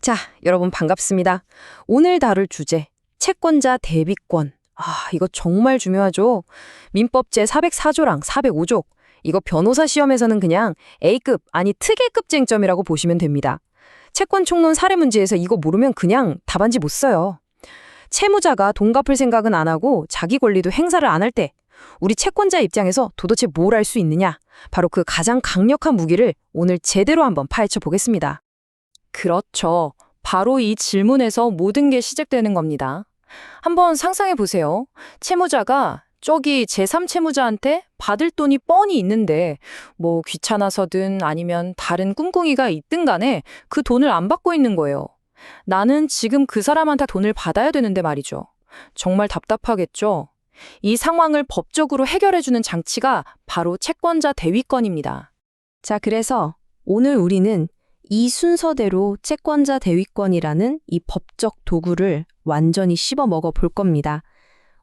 자, 여러분 반갑습니다. 오늘 다룰 주제, 채권자 대비권. 이거 정말 중요하죠. 민법 제404조랑 405조. 이거 변호사 시험에서는 그냥 A급, 아니 특일급 쟁점이라고 보시면 됩니다. 채권 총론 사례 문제에서 이거 모르면 그냥 답안지 못 써요. 채무자가 돈 갚을 생각은 안 하고 자기 권리도 행사를 안 할 때 우리 채권자 입장에서 도대체 뭘 할 수 있느냐? 바로 그 가장 강력한 무기를 오늘 제대로 한번 파헤쳐 보겠습니다. 그렇죠. 바로 이 질문에서 모든 게 시작되는 겁니다. 한번 상상해 보세요. 채무자가 저기 제3채무자한테 받을 돈이 뻔히 있는데 뭐 귀찮아서든 아니면 다른 꿍꿍이가 있든 간에 그 돈을 안 받고 있는 거예요. 나는 지금 그 사람한테 돈을 받아야 되는데 말이죠. 정말 답답하겠죠? 이 상황을 법적으로 해결해주는 장치가 바로 채권자 대위권입니다. 자, 그래서 오늘 우리는 이 순서대로 채권자 대위권이라는 이 법적 도구를 완전히 씹어 먹어 볼 겁니다.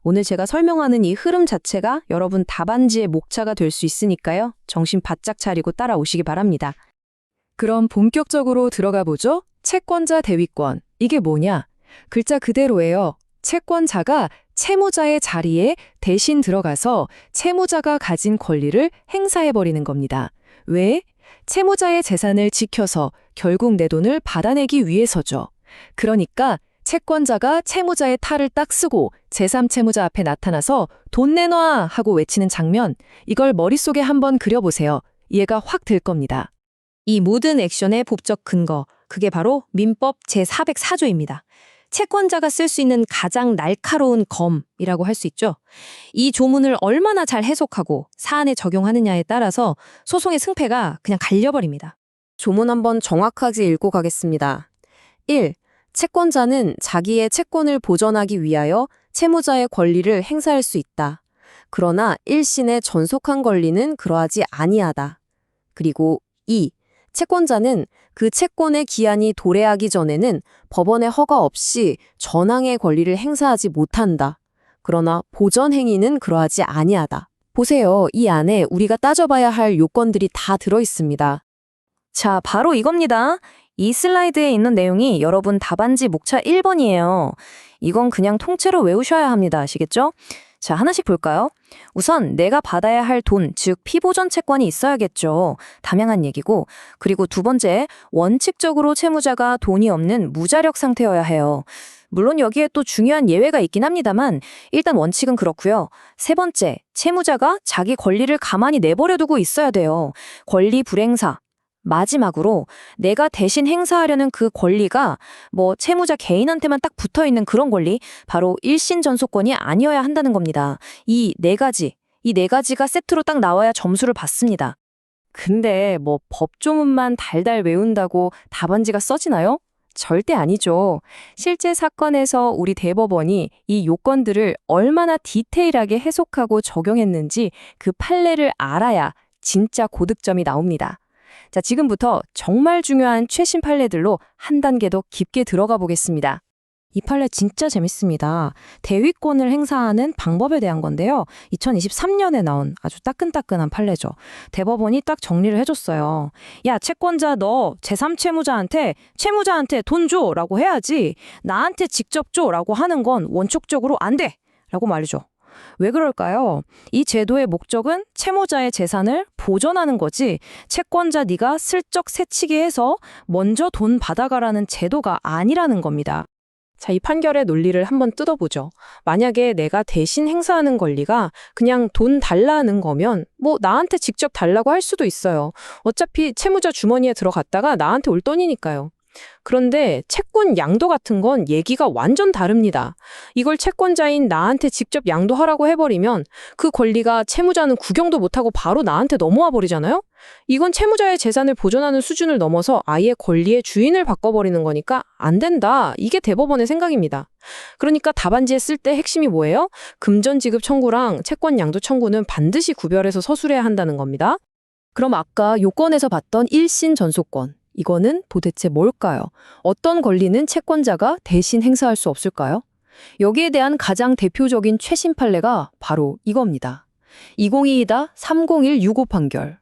오늘 제가 설명하는 이 흐름 자체가 여러분 답안지의 목차가 될 수 있으니까요. 정신 바짝 차리고 따라오시기 바랍니다. 그럼 본격적으로 들어가 보죠. 채권자 대위권. 이게 뭐냐? 글자 그대로예요. 채권자가 채무자의 자리에 대신 들어가서 채무자가 가진 권리를 행사해버리는 겁니다. 왜? 채무자의 재산을 지켜서 결국 내 돈을 받아내기 위해서죠. 그러니까 채권자가 채무자의 탈을 딱 쓰고 제3채무자 앞에 나타나서 돈 내놔 하고 외치는 장면, 이걸 머릿속에 한번 그려보세요. 이해가 확 될 겁니다. 이 모든 액션의 법적 근거, 그게 바로 민법 제404조입니다. 채권자가 쓸 수 있는 가장 날카로운 검이라고 할 수 있죠. 이 조문을 얼마나 잘 해석하고 사안에 적용하느냐에 따라서 소송의 승패가 그냥 갈려버립니다. 조문 한번 정확하게 읽고 가겠습니다. 1. 채권자는 자기의 채권을 보전하기 위하여 채무자의 권리를 행사할 수 있다. 그러나 1신의 전속한 권리는 그러하지 아니하다. 그리고 2. 채권자는 그 채권의 기한이 도래하기 전에는 법원의 허가 없이 전항의 권리를 행사하지 못한다. 그러나 보전 행위는 그러하지 아니하다. 보세요. 이 안에 우리가 따져봐야 할 요건들이 다 들어있습니다. 자, 바로 이겁니다. 이 슬라이드에 있는 내용이 여러분 답안지 목차 1번이에요. 이건 그냥 통째로 외우셔야 합니다. 아시겠죠? 자, 하나씩 볼까요? 우선 내가 받아야 할 돈, 즉 피보전 채권이 있어야겠죠. 담양한 얘기고. 그리고 두 번째, 원칙적으로 채무자가 돈이 없는 무자력 상태여야 해요. 물론 여기에 또 중요한 예외가 있긴 합니다만 일단 원칙은 그렇고요. 세 번째, 채무자가 자기 권리를 가만히 내버려두고 있어야 돼요. 권리 불행사. 마지막으로 내가 대신 행사하려는 그 권리가 뭐 채무자 개인한테만 딱 붙어있는 그런 권리, 바로 일신 전속권이 아니어야 한다는 겁니다. 이 네 가지가 세트로 딱 나와야 점수를 받습니다. 근데 뭐 법조문만 달달 외운다고 답안지가 써지나요? 절대 아니죠. 실제 사건에서 우리 대법원이 이 요건들을 얼마나 디테일하게 해석하고 적용했는지 그 판례를 알아야 진짜 고득점이 나옵니다. 자, 지금부터 정말 중요한 최신 판례들로 한 단계 더 깊게 들어가 보겠습니다. 이 판례 진짜 재밌습니다. 대위권을 행사하는 방법에 대한 건데요. 2023년에 나온 아주 따끈따끈한 판례죠. 대법원이 딱 정리를 해줬어요. 야, 채권자 너 제3채무자한테 채무자한테 돈 줘라고 해야지 나한테 직접 줘라고 하는 건 원칙적으로 안 돼! 라고 말이죠. 왜 그럴까요? 이 제도의 목적은 채무자의 재산을 보전하는 거지 채권자 네가 슬쩍 새치기 해서 먼저 돈 받아가라는 제도가 아니라는 겁니다. 자, 이 판결의 논리를 한번 뜯어보죠. 만약에 내가 대신 행사하는 권리가 그냥 돈 달라는 거면 뭐 나한테 직접 달라고 할 수도 있어요. 어차피 채무자 주머니에 들어갔다가 나한테 올 돈이니까요. 그런데 채권 양도 같은 건 얘기가 완전 다릅니다. 이걸 채권자인 나한테 직접 양도하라고 해버리면 그 권리가 채무자는 구경도 못하고 바로 나한테 넘어와 버리잖아요? 이건 채무자의 재산을 보존하는 수준을 넘어서 아예 권리의 주인을 바꿔버리는 거니까 안 된다. 이게 대법원의 생각입니다. 그러니까 답안지에 쓸 때 핵심이 뭐예요? 금전 지급 청구랑 채권 양도 청구는 반드시 구별해서 서술해야 한다는 겁니다. 그럼 아까 요건에서 봤던 일신 전속권. 이거는 도대체 뭘까요? 어떤 권리는 채권자가 대신 행사할 수 없을까요? 여기에 대한 가장 대표적인 최신 판례가 바로 이겁니다. 2022-30165 판결.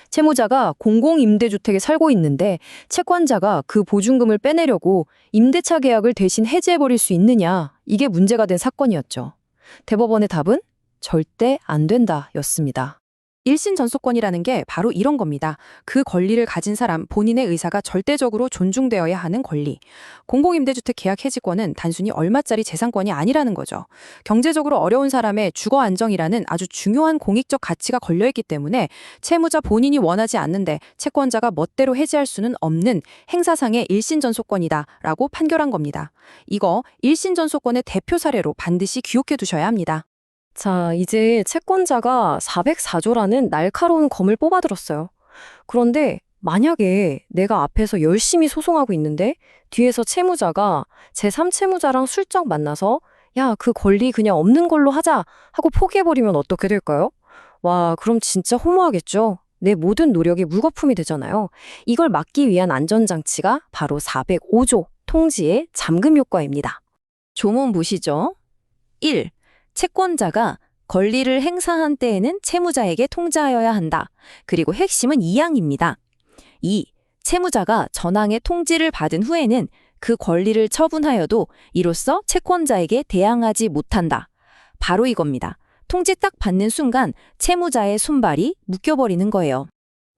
채무자가 공공임대주택에 살고 있는데 채권자가 그 보증금을 빼내려고 임대차 계약을 대신 해지해버릴 수 있느냐, 이게 문제가 된 사건이었죠. 대법원의 답은 절대 안 된다였습니다. 1심 전소권이라는 게 바로 이런 겁니다. 그 권리를 가진 사람 본인의 의사가 절대적으로 존중되어야 하는 권리. 공공임대주택 계약 해지권은 단순히 얼마짜리 재산권이 아니라는 거죠. 경제적으로 어려운 사람의 주거 안정이라는 아주 중요한 공익적 가치가 걸려있기 때문에 채무자 본인이 원하지 않는데 채권자가 멋대로 해지할 수는 없는 행사상의 1심 전소권이다라고 판결한 겁니다. 이거 1심 전소권의 대표 사례로 반드시 기억해 두셔야 합니다. 자, 이제 채권자가 404조라는 날카로운 검을 뽑아들었어요. 그런데 만약에 내가 앞에서 열심히 소송하고 있는데 뒤에서 채무자가 제3채무자랑 슬쩍 만나서 야, 그 권리 그냥 없는 걸로 하자 하고 포기해버리면 어떻게 될까요? 와, 그럼 진짜 허무하겠죠? 내 모든 노력이 물거품이 되잖아요. 이걸 막기 위한 안전장치가 바로 405조 통지의 잠금 효과입니다. 조문 보시죠. 1. 채권자가 권리를 행사한 때에는 채무자에게 통지하여야 한다. 그리고 핵심은 2항입니다. 2. 채무자가 전항의 통지를 받은 후에는 그 권리를 처분하여도 이로써 채권자에게 대항하지 못한다. 바로 이겁니다. 통지 딱 받는 순간 채무자의 손발이 묶여버리는 거예요.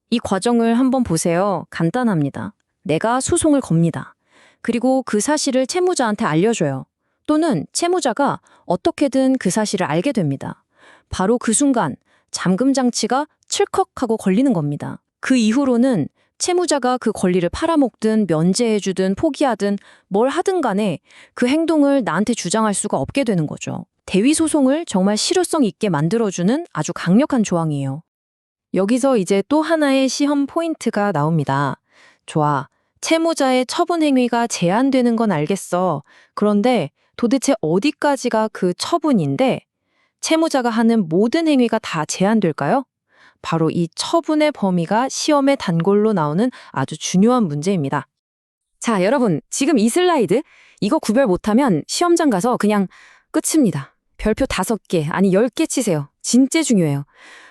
이 과정을 한번 보세요. 간단합니다. 내가 소송을 겁니다. 그리고 그 사실을 채무자한테 알려줘요. 또는 채무자가 어떻게든 그 사실을 알게 됩니다. 바로 그 순간 잠금 장치가 칠컥하고 걸리는 겁니다. 그 이후로는 채무자가 그 권리를 팔아먹든 면제해주든 포기하든 뭘 하든 간에 그 행동을 나한테 주장할 수가 없게 되는 거죠. 대위 소송을 정말 실효성 있게 만들어주는 아주 강력한 조항이에요. 여기서 이제 또 하나의 시험 포인트가 나옵니다. 좋아, 채무자의 처분 행위가 제한되는 건 알겠어. 그런데 도대체 어디까지가 그 처분인데 채무자가 하는 모든 행위가 다 제한될까요? 바로 이 처분의 범위가 시험의 단골로 나오는 아주 중요한 문제입니다. 자, 여러분, 지금 이 슬라이드 이거 구별 못하면 시험장 가서 그냥 끝입니다. 별표 5개, 아니 10개 치세요. 진짜 중요해요.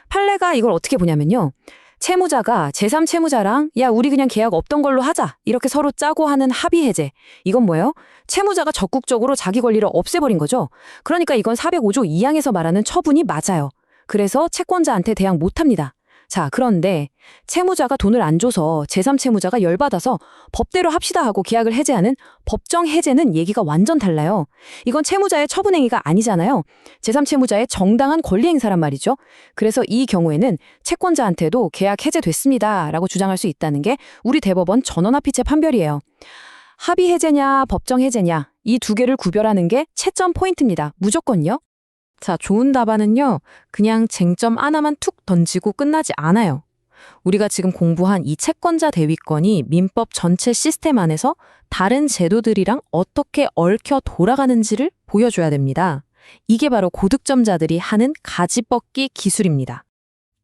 판례가 이걸 어떻게 보냐면요. 채무자가 제3채무자랑 야, 우리 그냥 계약 없던 걸로 하자. 이렇게 서로 짜고 하는 합의 해제. 이건 뭐예요? 채무자가 적극적으로 자기 권리를 없애버린 거죠. 그러니까 이건 405조 2항에서 말하는 처분이 맞아요. 그래서 채권자한테 대항 못합니다. 자, 그런데 채무자가 돈을 안 줘서 제3채무자가 열받아서 법대로 합시다 하고 계약을 해제하는 법정 해제는 얘기가 완전 달라요. 이건 채무자의 처분 행위가 아니잖아요. 제3채무자의 정당한 권리 행사란 말이죠. 그래서 이 경우에는 채권자한테도 계약 해제됐습니다 라고 주장할 수 있다는 게 우리 대법원 전원합의체 판별이에요. 합의 해제냐 법정 해제냐 이 두 개를 구별하는 게 채점 포인트입니다. 무조건요. 자, 좋은 답안은요, 그냥 쟁점 하나만 툭 던지고 끝나지 않아요. 우리가 지금 공부한 이 채권자 대위권이 민법 전체 시스템 안에서 다른 제도들이랑 어떻게 얽혀 돌아가는지를 보여줘야 됩니다. 이게 바로 고득점자들이 하는 가지벗기 기술입니다.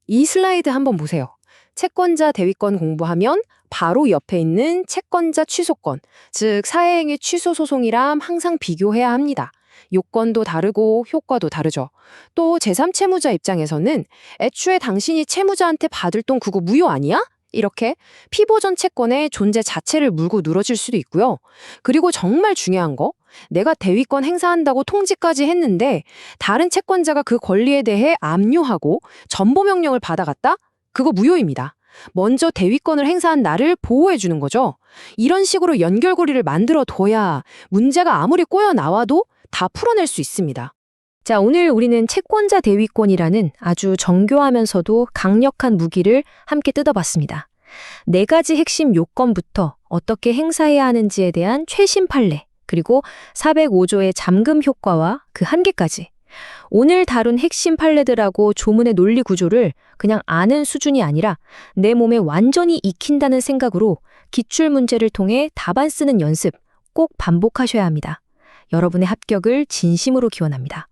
이 슬라이드 한번 보세요. 채권자 대위권 공부하면 바로 옆에 있는 채권자 취소권, 즉 사회행위 취소 소송이랑 항상 비교해야 합니다. 요건도 다르고 효과도 다르죠. 또 제3채무자 입장에서는 애초에 당신이 채무자한테 받을 돈 그거 무효 아니야? 이렇게 피보전 채권의 존재 자체를 물고 늘어질 수도 있고요. 그리고 정말 중요한 거, 내가 대위권 행사한다고 통지까지 했는데 다른 채권자가 그 권리에 대해 압류하고 전보명령을 받아갔다? 그거 무효입니다. 먼저 대위권을 행사한 나를 보호해주는 거죠. 이런 식으로 연결고리를 만들어 둬야 문제가 아무리 꼬여 나와도 다 풀어낼 수 있습니다. 자, 오늘 우리는 채권자 대위권이라는 아주 정교하면서도 강력한 무기를 함께 뜯어봤습니다. 4가지 핵심 요건부터 어떻게 행사해야 하는지에 대한 최신 판례, 그리고 405조의 잠금 효과와 그 한계까지. 오늘 다룬 핵심 판례들하고 조문의 논리 구조를 그냥 아는 수준이 아니라 내 몸에 완전히 익힌다는 생각으로 기출문제를 통해 답안 쓰는 연습 꼭 반복하셔야 합니다. 여러분의 합격을 진심으로 기원합니다.